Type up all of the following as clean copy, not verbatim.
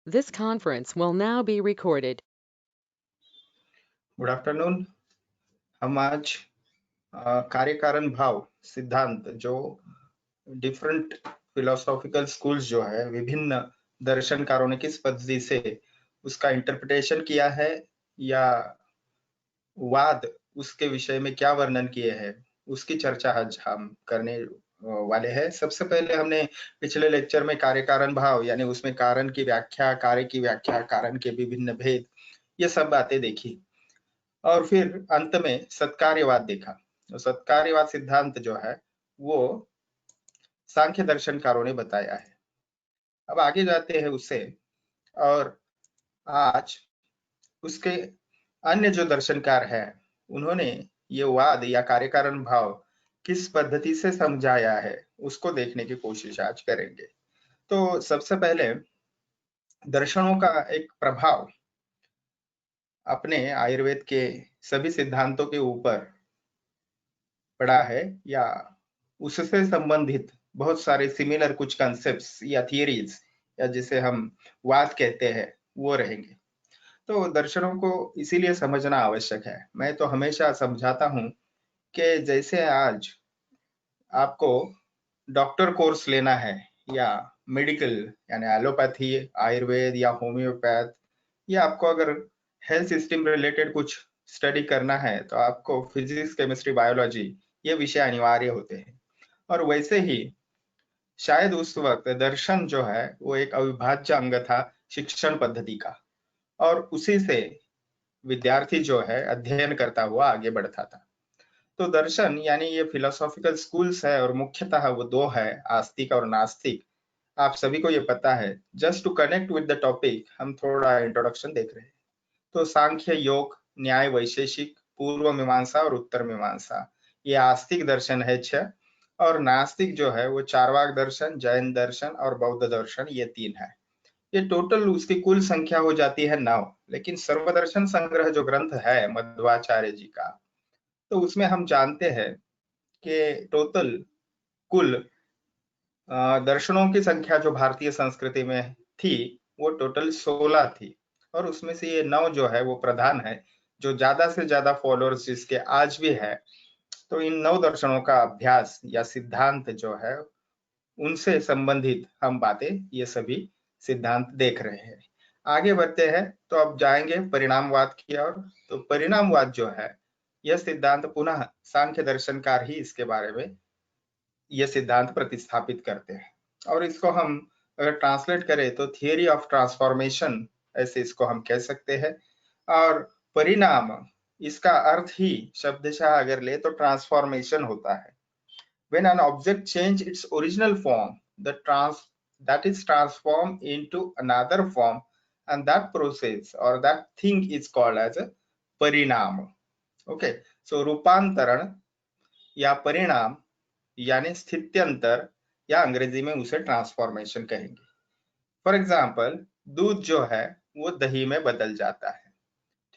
This conference will now be recorded. Good afternoon. हम आज कार्य कारण भाव सिद्धांत जो डिफरेंट फिलोसॉफिकल स्कूल्स जो है विभिन्न दर्शनकारों ने किस पद्धति से उसका इंटरप्रिटेशन किया है या वाद उसके विषय में क्या वर्णन किए हैं उसकी चर्चा आज हम करने वाले हैं। सबसे पहले हमने पिछले लेक्चर में कार्य कारण भाव यानी उसमें कारण की व्याख्या, कार्य की व्याख्या, कारण के विभिन्न भेद, ये सब बातें देखी और फिर अंत में सत्कार्यवाद देखा। तो सत्कार्यवाद सिद्धांत जो है वो सांख्य दर्शनकारों ने बताया है। अब आगे जाते हैं उससे, और आज उसके अन्य जो दर्शनकार है उन्होंने ये वाद या कार्यकारण भाव किस पद्धति से समझाया है उसको देखने की कोशिश आज करेंगे। तो सबसे पहले दर्शनों का एक प्रभाव अपने आयुर्वेद के सभी सिद्धांतों के ऊपर पड़ा है या उससे संबंधित बहुत सारे सिमिलर कुछ कंसेप्ट्स या थियरीज या जिसे हम वाद कहते हैं वो रहेंगे। तो दर्शनों को इसीलिए समझना आवश्यक है। मैं तो हमेशा समझाता हूँ कि जैसे आज आपको डॉक्टर कोर्स लेना है या मेडिकल यानी एलोपैथी, आयुर्वेद या होम्योपैथ, या आपको अगर हेल्थ सिस्टम रिलेटेड कुछ स्टडी करना है तो आपको फिजिक्स, केमिस्ट्री, बायोलॉजी ये विषय अनिवार्य होते हैं। और वैसे ही शायद उस वक्त दर्शन जो है वो एक अविभाज्य अंग था शिक्षण पद्धति का, और उसी से विद्यार्थी जो है अध्ययन करता हुआ आगे बढ़ता था। तो दर्शन यानी ये फिलोसॉफिकल स्कूल्स है और मुख्यतः वो दो है, आस्तिक और नास्तिक। आप सभी को ये पता है। Just to connect with the topic हम थोड़ा इंट्रोडक्शन देख रहे हैं। तो सांख्य, योग, न्याय, वैशेषिक, पूर्व मीमांसा और उत्तर मीमांसा, ये आस्तिक दर्शन है 6। और नास्तिक जो है वो चार्वाक दर्शन, जैन दर्शन और बौद्ध दर्शन, ये 3 है। ये टोटल उसकी कुल संख्या हो जाती है 9। लेकिन सर्वदर्शन संग्रह जो ग्रंथ है मध्वाचार्य जी का, तो उसमें हम जानते हैं कि टोटल कुल दर्शनों की संख्या जो भारतीय संस्कृति में थी वो टोटल 16 थी। और उसमें से ये 9 जो है वो प्रधान है, जो ज्यादा से ज्यादा फॉलोअर्स जिसके आज भी है। तो इन 9 दर्शनों का अभ्यास या सिद्धांत जो है उनसे संबंधित हम बातें ये सभी सिद्धांत देख रहे हैं। आगे बढ़ते हैं तो अब जाएंगे परिणामवाद की ओर। तो परिणामवाद जो है यह सिद्धांत पुनः सांख्य दर्शनकार ही इसके बारे में ये सिद्धांत प्रतिस्थापित करते हैं। और इसको हम अगर ट्रांसलेट करें तो थियरी ऑफ ट्रांसफॉर्मेशन, ऐसे इसको हम कह सकते हैं। और परिणाम इसका अर्थ ही शब्दशः अगर ले तो ट्रांसफॉर्मेशन होता है। When an object change its original form, that is transformed into another form, and that process or that thing is called as a परिणाम। ओके, सो रूपांतरण या परिणाम यानी स्थित्यंतर, या अंग्रेजी में उसे ट्रांसफॉर्मेशन कहेंगे। फॉर एग्जाम्पल, दूध जो है वो दही में बदल जाता है,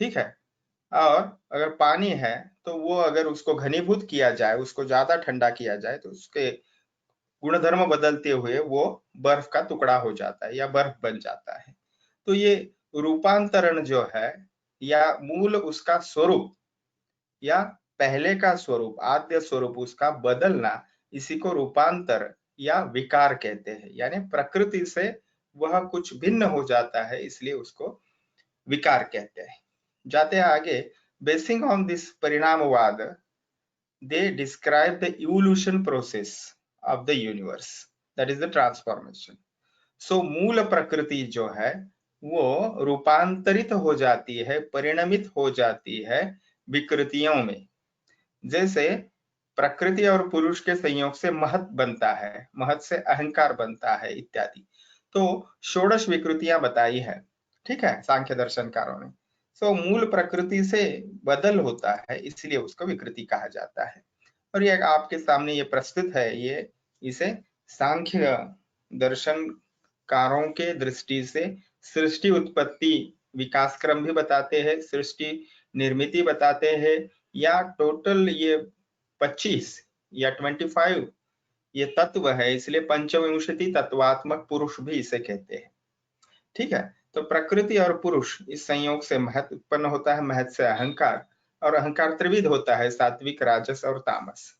ठीक है। और अगर पानी है तो वो अगर उसको घनीभूत किया जाए, उसको ज्यादा ठंडा किया जाए तो उसके गुणधर्म बदलते हुए वो बर्फ का टुकड़ा हो जाता है या बर्फ बन जाता है। तो ये रूपांतरण जो है या मूल उसका स्वरूप या पहले का स्वरूप, आद्य स्वरूप उसका बदलना, इसी को रूपांतर या विकार कहते हैं। यानी प्रकृति से वह कुछ भिन्न हो जाता है, इसलिए उसको विकार कहते हैं। जाते हैं आगे। बेसिंग ऑन दिस परिणामवाद, they describe the evolution process of the universe, that is the transformation. So मूल प्रकृति जो है वो रूपांतरित हो जाती है, परिणमित हो जाती है विकृतियों में। जैसे प्रकृति और पुरुष के संयोग से महत बनता है, महत से अहंकार बनता है इत्यादि। तो षोडश विकृतियां बताई है, ठीक है, सांख्य दर्शनकारों ने। सो मूल प्रकृति से बदल होता है, इसलिए उसको विकृति कहा जाता है। और ये आपके सामने ये प्रस्तुत है, ये इसे सांख्य दर्शनकारों के दृष्टि से सृष्टि उत्पत्ति विकास क्रम भी बताते हैं, सृष्टि निर्मिति बताते हैं, या टोटल ये 25 या 25 ये तत्व है, इसलिए पंचविंशति तत्वात्मक पुरुष भी इसे कहते हैं, ठीक है। तो प्रकृति और पुरुष इस संयोग से महत उत्पन्न होता है, महत से अहंकार, और अहंकार त्रिविध होता है, सात्विक, राजस और तामस।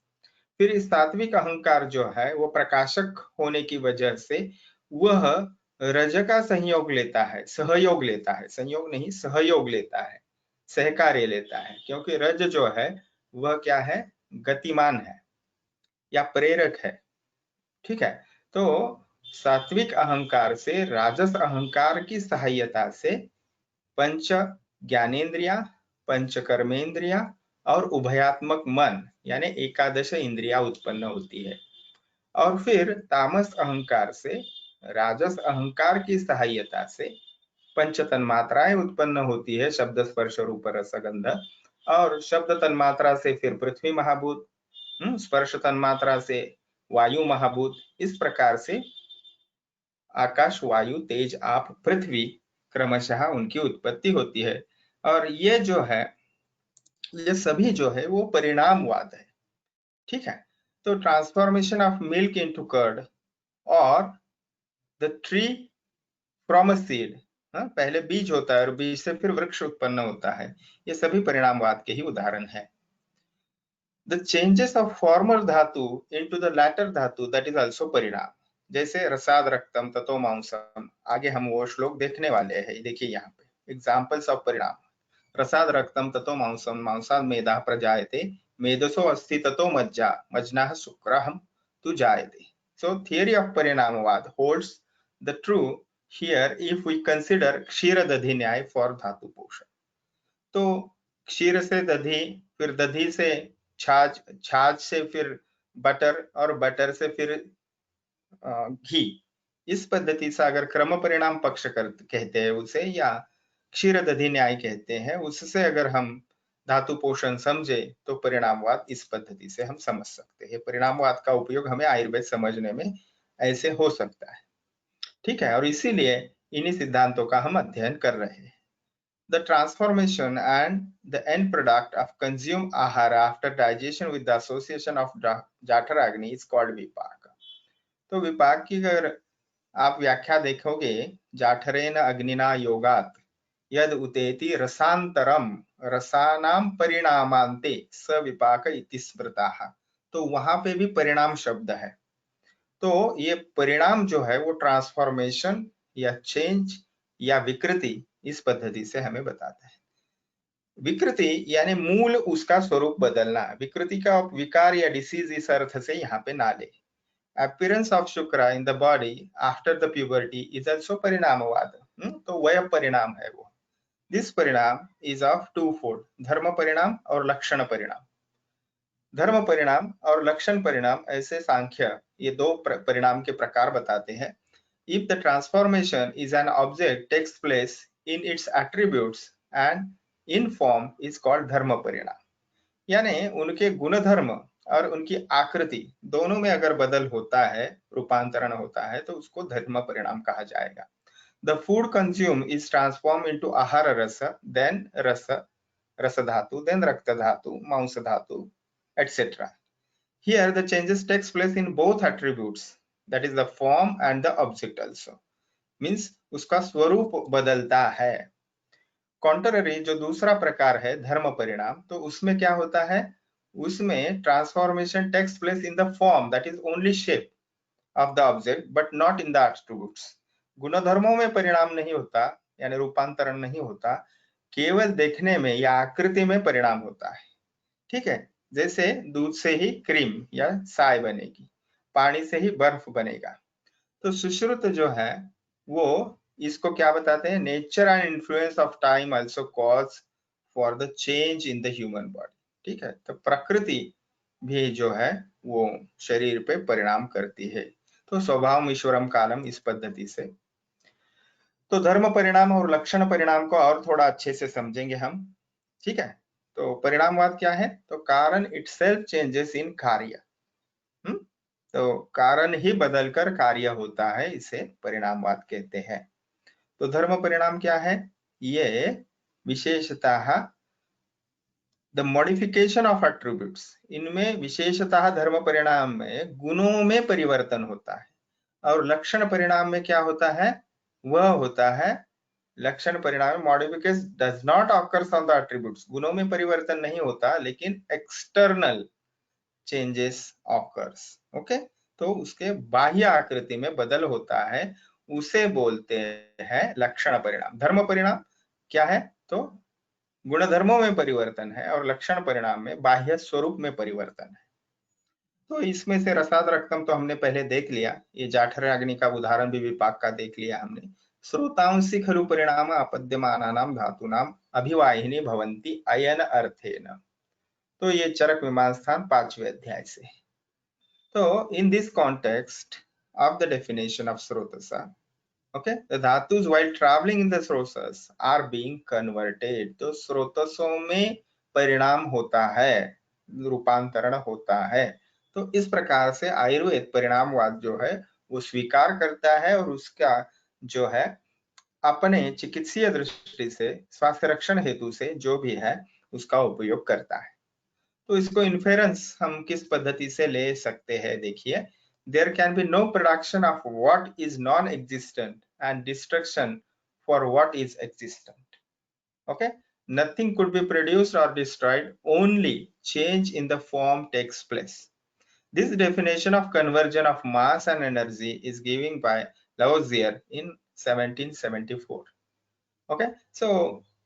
फिर इस सात्विक अहंकार जो है वो प्रकाशक होने की वजह से वह रज का संयोग लेता है, सहयोग लेता है, संयोग नहीं सहयोग लेता है, सहकार्य लेता है, क्योंकि रज जो है वह क्या है, गतिमान है या प्रेरक है। ठीक है। तो सात्विक अहंकार से राजस अहंकार की सहायता से पंच ज्ञानेन्द्रिया, पंच कर्मेंद्रिया और उभयात्मक मन यानी एकादश इंद्रिया उत्पन्न होती है। और फिर तामस अहंकार से राजस अहंकार की सहायता से पंच तन्मात्राएं उत्पन्न होती है, शब्द स्पर्श रूप रस गंध, और शब्द तन्मात्रा से फिर पृथ्वी महाभूत, स्पर्श तन्मात्रा से वायु महाभूत, इस प्रकार से आकाश, वायु, तेज, आप, पृथ्वी क्रमशः उनकी उत्पत्ति होती है। और ये जो है, ये सभी जो है वो परिणामवाद है। ठीक है। तो transformation of milk into curd और the tree from a seed, पहले बीज होता है और बीज से फिर वृक्ष उत्पन्न होता है, ये सभी परिणामवाद के ही उदाहरण है। द चेंजेस ऑफ फॉर्मर धातु इनटू द लैटर धातु, दैट इज आल्सो परिणाम। जैसे रसाद रक्तम ततो मांसम, आगे हम वो श्लोक देखने वाले हैं। देखिए यहाँ पे एग्जाम्पल्स ऑफ परिणाम। रसाद रक्तम ततो मांसम, मांसाद मेदा प्रजायते, मेदसो अस्ति ततो मज्जा, मज्जनः शुक्रः तु जायते। So theory of Parinamavad holds the true here if we consider क्षीर दधि न्याय for धातु पोषण। तो क्षीर से दधि, फिर दधि से छाछ, छाछ से फिर बटर, और बटर से फिर घी, इस पद्धति से अगर क्रम परिणाम पक्ष कहते हैं उसे, या क्षीर दधि न्याय कहते हैं, उससे अगर हम धातु पोषण समझे तो परिणामवाद इस पद्धति से हम समझ सकते हैं। परिणामवाद का उपयोग हमें आयुर्वेद समझने में ऐसे हो सकता है। ठीक है। और इसीलिए इन्हीं सिद्धांतों का हम अध्ययन कर रहे हैं। The transformation and the end product of consumed ahara after digestion with the association of Jatharagni is called vipaka। तो विपाक की अगर आप व्याख्या देखोगे, जाठरेन अग्निना योगात यद उतेति रसांतरम रसानाम परिणामांते स विपाक इति स्मृताः, तो वहां पे भी परिणाम शब्द है। तो ये परिणाम जो है वो ट्रांसफॉर्मेशन या चेंज या विकृति इस पद्धति से हमें बताता है। विकृति यानी मूल उसका स्वरूप बदलना, विकृति का विकार या डिसीज इस अर्थ से यहाँ पे ना ले। appearance of shukra in the body after the puberty is also parinamavad, तो वह परिणाम है वो। this परिणाम is of twofold, धर्म परिणाम और लक्षण परिणाम। धर्म परिणाम और लक्षण परिणाम ऐसे सांख्य ये दो परिणाम के प्रकार बताते हैं। if the transformation is an object takes place in its attributes and in form is called धर्म परिणाम, यानी उनके गुणधर्म और उनकी आकृति दोनों में अगर बदल होता है, रूपांतरण होता है, तो उसको धर्म परिणाम कहा जाएगा। The food consumed is transformed into ahara rasa, then rasa dhatu, then rakta dhatu, मांस धातु, etc. Here the changes takes place in both attributes, that is the form and the object also, means उसका स्वरूप बदलता है। Contrary जो दूसरा प्रकार है धर्म परिणाम, तो उसमें क्या होता है, उसमें transformation takes place in the form, that is only shape of the object but not in the attributes. गुणधर्मों में परिणाम नहीं होता, यानी रूपांतरण नहीं होता, केवल देखने में या आकृति में परिणाम होता है। ठीक है। जैसे दूध से ही क्रीम या साय बनेगी, पानी से ही बर्फ बनेगा। तो सुश्रुत जो है वो इसको क्या बताते हैं, nature and influence of time also cause for the change in the human body. ठीक है। तो प्रकृति भी जो है वो शरीर पे परिणाम करती है। तो स्वभाव ईश्वरम कालम इस पद्धति से। तो धर्म परिणाम और लक्षण परिणाम को और थोड़ा अच्छे से समझेंगे हम। ठीक है। तो परिणामवाद क्या है, तो कारण इटसेल्फ चेंजेस इन कार्य, तो कारण ही बदलकर कार्य होता है, इसे परिणामवाद कहते हैं। तो धर्म परिणाम क्या है, ये विशेषतः द मॉडिफिकेशन ऑफ एट्रीब्यूट्स, इनमें विशेषतः धर्म परिणाम में गुणों में परिवर्तन होता है, और लक्षण परिणाम में क्या होता है, वह होता है लक्षण परिणाम। Modification does not occurs on the attributes, गुणों में परिवर्तन नहीं होता लेकिन एक्सटर्नल चेंजेस ऑकर्स। ओके, तो उसके बाह्य आकृति में बदल होता है, उसे बोलते हैं लक्षण परिणाम। धर्म परिणाम क्या है? तो गुणधर्मों में परिवर्तन है, और लक्षण परिणाम में बाह्य स्वरूप में परिवर्तन है। तो इसमें से रसाद रक्तम तो हमने पहले देख लिया, ये जाठराग्नि का उदाहरण भी विपाक का देख लिया हमने। श्रोतांसी खलु परिणाम अपद्यमानानां धातूनां अभिवाहिनी भवन्ति अयन अर्थेन। तो ये चरक मीमांसास्थान 5वें अध्याय से। तो in this context of the definition of srotasa, okay, the dhatus while traveling in the srotas are being converted। तो स्रोतसों में परिणाम होता है, रूपांतरण होता है। तो इस प्रकार से आयुर्वेद परिणामवाद जो है वो स्वीकार करता है, और उसका जो है अपने चिकित्सीय दृष्टि से, स्वास्थ्य रक्षण हेतु से जो भी है उसका उपयोग करता है। तो इसको इन्फेरेंस हम किस पद्धति से ले सकते हैं? देखिए, there can be no production of what is non existent and destruction for what is existent. Okay, nothing could be produced or destroyed, only change in the form takes place. This definition of conversion of mass and energy is given by Lavoisier in 1774. Okay, so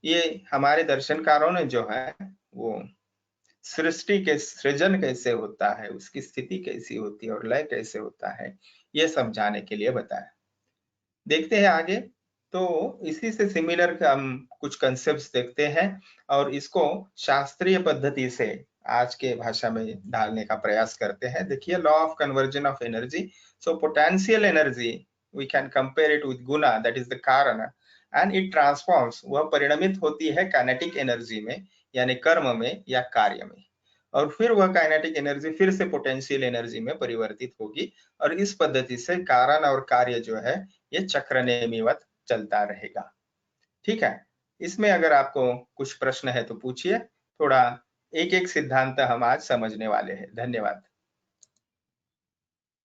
ये हमारे दर्शनकारों ने जो है वो सृष्टि के सृजन कैसे होता है, उसकी स्थिति कैसी होती है और लय कैसे होता है, ये समझाने के लिए बताया। देखते हैं आगे। तो इसी से सिमिलर हम कुछ कंसेप्ट्स देखते हैं और इसको शास्त्रीय पद्धति से आज के भाषा में ढालने का प्रयास करते हैं। देखिए, law of conversion of energy. So potential energy we can compare it with गुना, दैट इज द कारण, एंड इट ट्रांसफॉर्म्स, वह परिणमित होती है काइनेटिक एनर्जी में, यानी कर्म में या कार्य में, और फिर वह काइनेटिक एनर्जी फिर से पोटेंशियल एनर्जी में परिवर्तित होगी, और इस पद्धति से कारण और कार्य जो है ये चक्र नेमिवत चलता रहेगा। ठीक है, इसमें अगर आपको कुछ प्रश्न है तो पूछिए। थोड़ा एक एक सिद्धांत हम आज समझने वाले हैं। धन्यवाद।